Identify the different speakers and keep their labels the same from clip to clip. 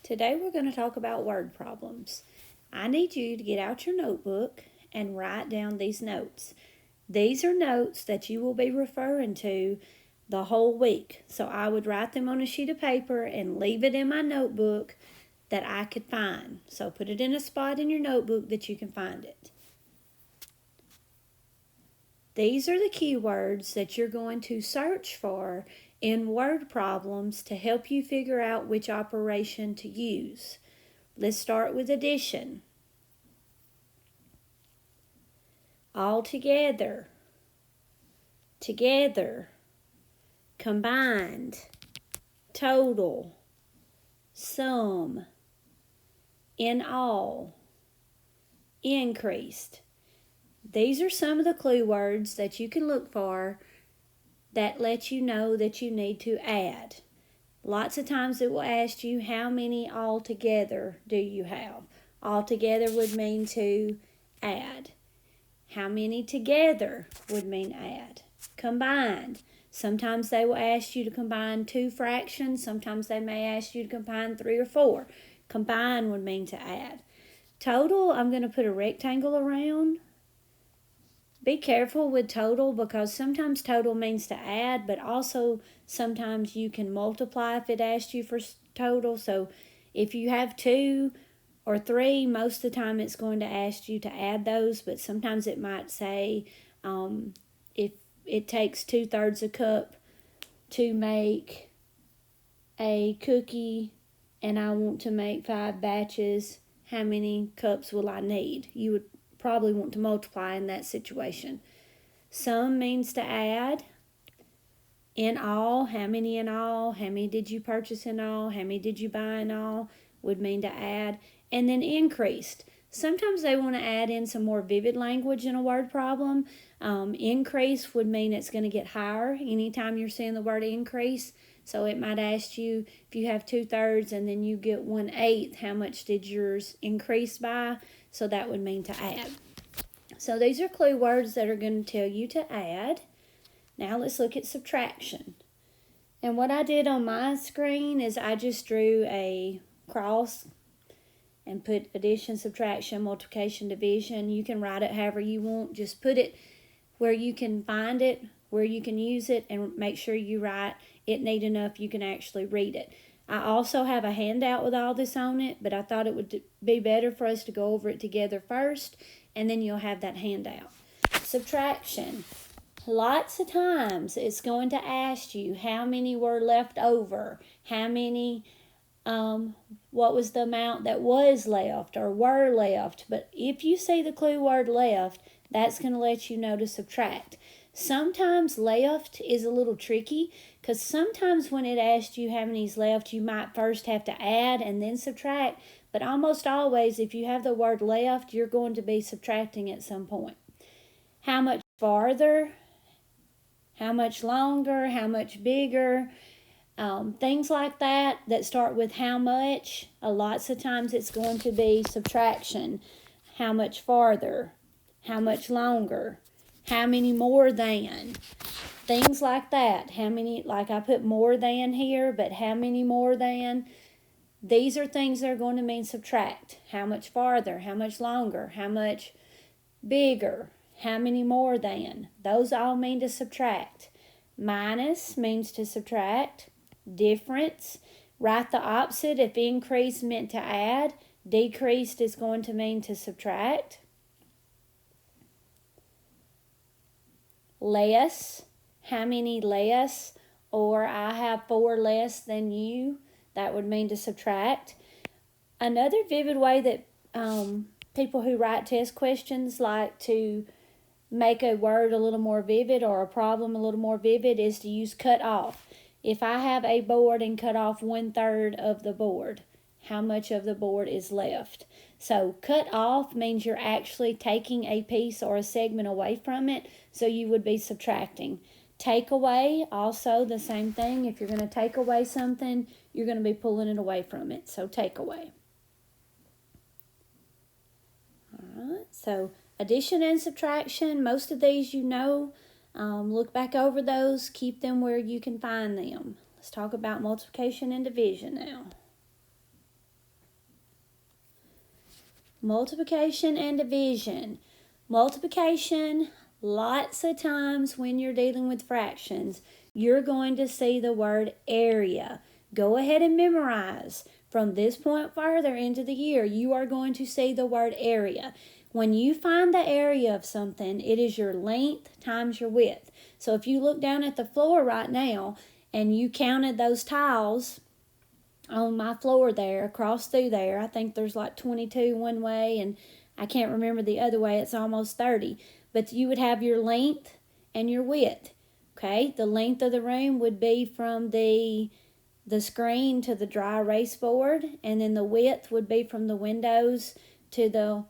Speaker 1: Today we're going to talk about word problems. I need you to get out your notebook and write down these notes. These are notes that you will be referring to the whole week. So I would write them on a sheet of paper and leave it in my notebook that I could find. So put it in a spot in your notebook that you can find it. These are the keywords that you're going to search for in word problems to help you figure out which operation to use. Let's start with addition. All together, together, combined, total, sum, in all, increased. These are some of the clue words that you can look for that let you know that you need to add. Lots of times it will ask you how many altogether do you have. Altogether would mean to add. How many together would mean add. Combined. Sometimes they will ask you to combine two fractions. Sometimes they may ask you to combine 3 or 4. Combine would mean to add. Total, I'm going to put a rectangle around. Be careful with total because sometimes total means to add, but also sometimes you can multiply if it asks you for total. So if you have 2 or 3, most of the time it's going to ask you to add those, but sometimes it might say if it takes 2/3 a cup to make a cookie and I want to make 5 batches, how many cups will I need? You would probably want to multiply in that situation. Sum means to add. In all, how many in all? How many did you purchase in all? How many did you buy in all? Would mean to add. And then increased. Sometimes they want to add in some more vivid language in a word problem. Increase would mean it's going to get higher anytime you're seeing the word increase. So it might ask you if you have 2/3 and then you get 1/8, how much did yours increase by? So that would mean to add. So these are clue words that are going to tell you to add. Now let's look at subtraction. And what I did on my screen is I just drew a cross and put addition, subtraction, multiplication, division. You can write it however you want. Just put it where you can find it, where you can use it, and make sure you write it neat enough you can actually read it. I also have a handout with all this on it, but I thought it would be better for us to go over it together first, and then you'll have that handout. Subtraction. Lots of times it's going to ask you how many were left over, how many, what was the amount that was left or were left. But if you see the clue word left, that's going to let you know to subtract. Sometimes left is a little tricky because sometimes when it asks you how many's left, you might first have to add and then subtract. But almost always, if you have the word left, you're going to be subtracting at some point. How much farther? How much longer? How much bigger? Things like that start with how much. Lots of times it's going to be subtraction. How much farther? How much longer? How many more than? Things like that. How many, like I put more than here, but how many more than? These are things that are going to mean subtract. How much farther? How much longer? How much bigger? How many more than? Those all mean to subtract. Minus means to subtract. Difference. Write the opposite. If increase meant to add, decreased is going to mean to subtract. Less. How many less? Or I have 4 less than you. That would mean to subtract. Another vivid way that people who write test questions like to make a word a little more vivid or a problem a little more vivid is to use cut off. If I have a board and cut off 1/3 of the board, how much of the board is left? So cut off means you're actually taking a piece or a segment away from it, so you would be subtracting. Take away, also the same thing. If you're going to take away something, you're going to be pulling it away from it. So take away. All right, so addition and subtraction, most of these you know. Look back over those, keep them where you can find them. Let's talk about multiplication and division now. Multiplication and division. Multiplication, lots of times when you're dealing with fractions, you're going to see the word area. Go ahead and memorize. From this point further into the year, you are going to see the word area. When you find the area of something, it is your length times your width. So if you look down at the floor right now and you counted those tiles on my floor there, across through there, I think there's like 22 one way and I can't remember the other way, it's almost 30. But you would have your length and your width. Okay, the length of the room would be from the screen to the dry erase board, and then the width would be from the windows to the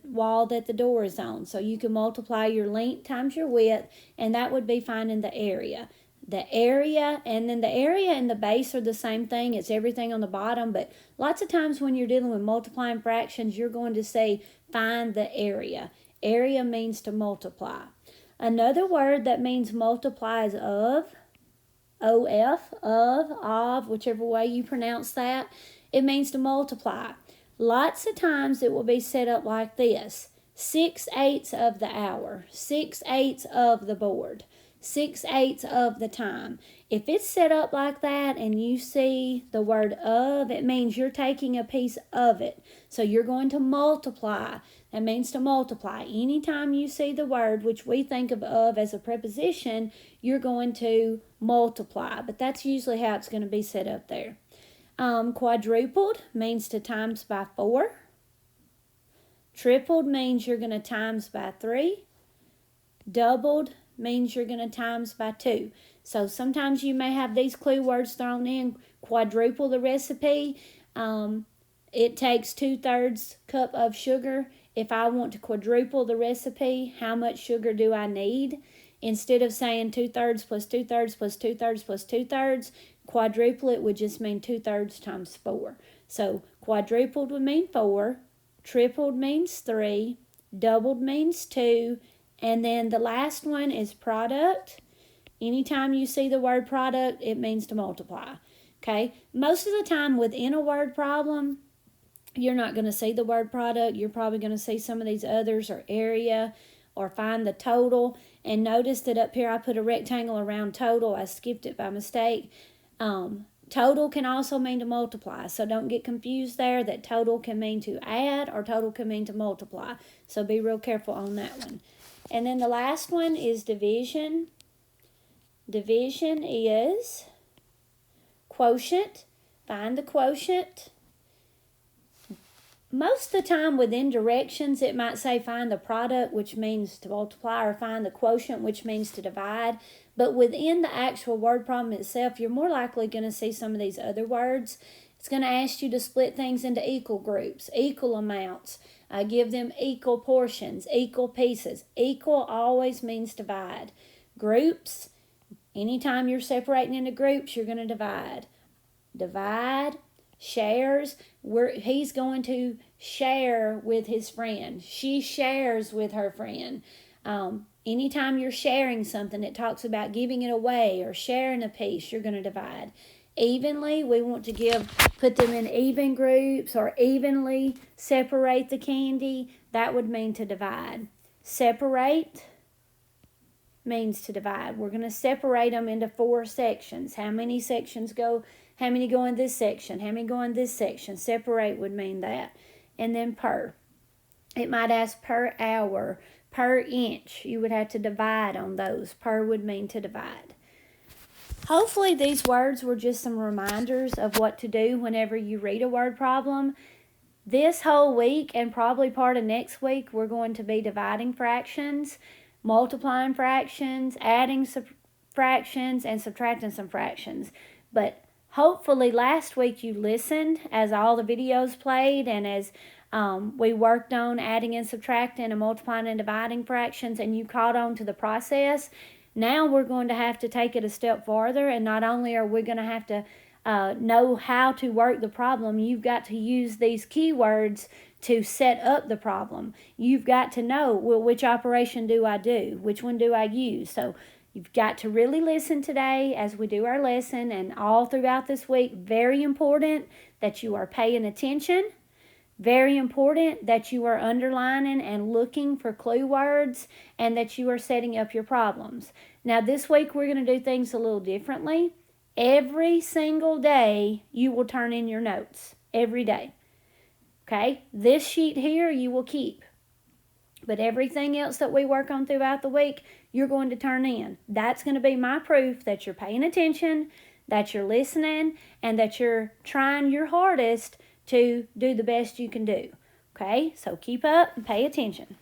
Speaker 1: wall that the door is on. So you can multiply your length times your width, and that would be finding the area. The area, and then the area and the base are the same thing. It's everything on the bottom, but lots of times when you're dealing with multiplying fractions, you're going to say find the area. Area means to multiply. Another word that means multiply is of, whichever way you pronounce that. It means to multiply. Lots of times it will be set up like this: 6/8 of the hour, 6/8 of the board, 6/8 of the time. If it's set up like that and you see the word of, it means you're taking a piece of it. So you're going to multiply. That means to multiply. Anytime you see the word, which we think of as a preposition, you're going to multiply. But that's usually how it's going to be set up there. Quadrupled means to times by 4. Tripled means you're going to times by 3. Doubled means you're going to times by 2. So sometimes you may have these clue words thrown in. Quadruple the recipe. It takes 2/3 cup of sugar. If I want to quadruple the recipe, how much sugar do I need? Instead of saying 2/3 plus 2/3 plus 2/3 plus 2/3, quadruple it would just mean 2/3 times 4. So quadrupled would mean 4, tripled means 3, doubled means 2, and then the last one is product. Anytime you see the word product, it means to multiply. Okay? Most of the time within a word problem, you're not going to see the word product. You're probably going to see some of these others, or area, or find the total. And notice that up here I put a rectangle around total. I skipped it by mistake. Total can also mean to multiply. So don't get confused there that total can mean to add or total can mean to multiply. So be real careful on that one. And then the last one is division. Division is quotient. Find the quotient. Most of the time within directions, it might say find the product, which means to multiply, or find the quotient, which means to divide. But within the actual word problem itself, you're more likely going to see some of these other words. It's going to ask you to split things into equal groups, equal amounts, give them equal portions, equal pieces. Equal always means divide. Groups, anytime you're separating into groups, you're going to divide. Divide. Shares, he's going to share with his friend. She shares with her friend. Anytime you're sharing something, it talks about giving it away or sharing a piece, you're going to divide. Evenly, we want to put them in even groups or evenly separate the candy. That would mean to divide. Separate means to divide. We're going to separate them into 4 sections. How many sections go? How many go in this section? How many go in this section? Separate would mean that. And then per. It might ask per hour, per inch. You would have to divide on those. Per would mean to divide. Hopefully these words were just some reminders of what to do whenever you read a word problem. This whole week and probably part of next week, we're going to be dividing fractions, multiplying fractions, adding fractions, and subtracting some fractions. But hopefully last week you listened as all the videos played and as we worked on adding and subtracting and multiplying and dividing fractions, and you caught on to the process. Now we're going to have to take it a step farther, and not only are we going to have to know how to work the problem, you've got to use these keywords to set up the problem. You've got to know, well, which operation do I do? Which one do I use? So you've got to really listen today as we do our lesson, and all throughout this week. Very important that you are paying attention. Very important that you are underlining and looking for clue words and that you are setting up your problems. Now, this week we're going to do things a little differently. Every single day you will turn in your notes. Every day. Okay? This sheet here you will keep. But everything else that we work on throughout the week, you're going to turn in. That's going to be my proof that you're paying attention, that you're listening, and that you're trying your hardest to do the best you can do. Okay? So keep up and pay attention.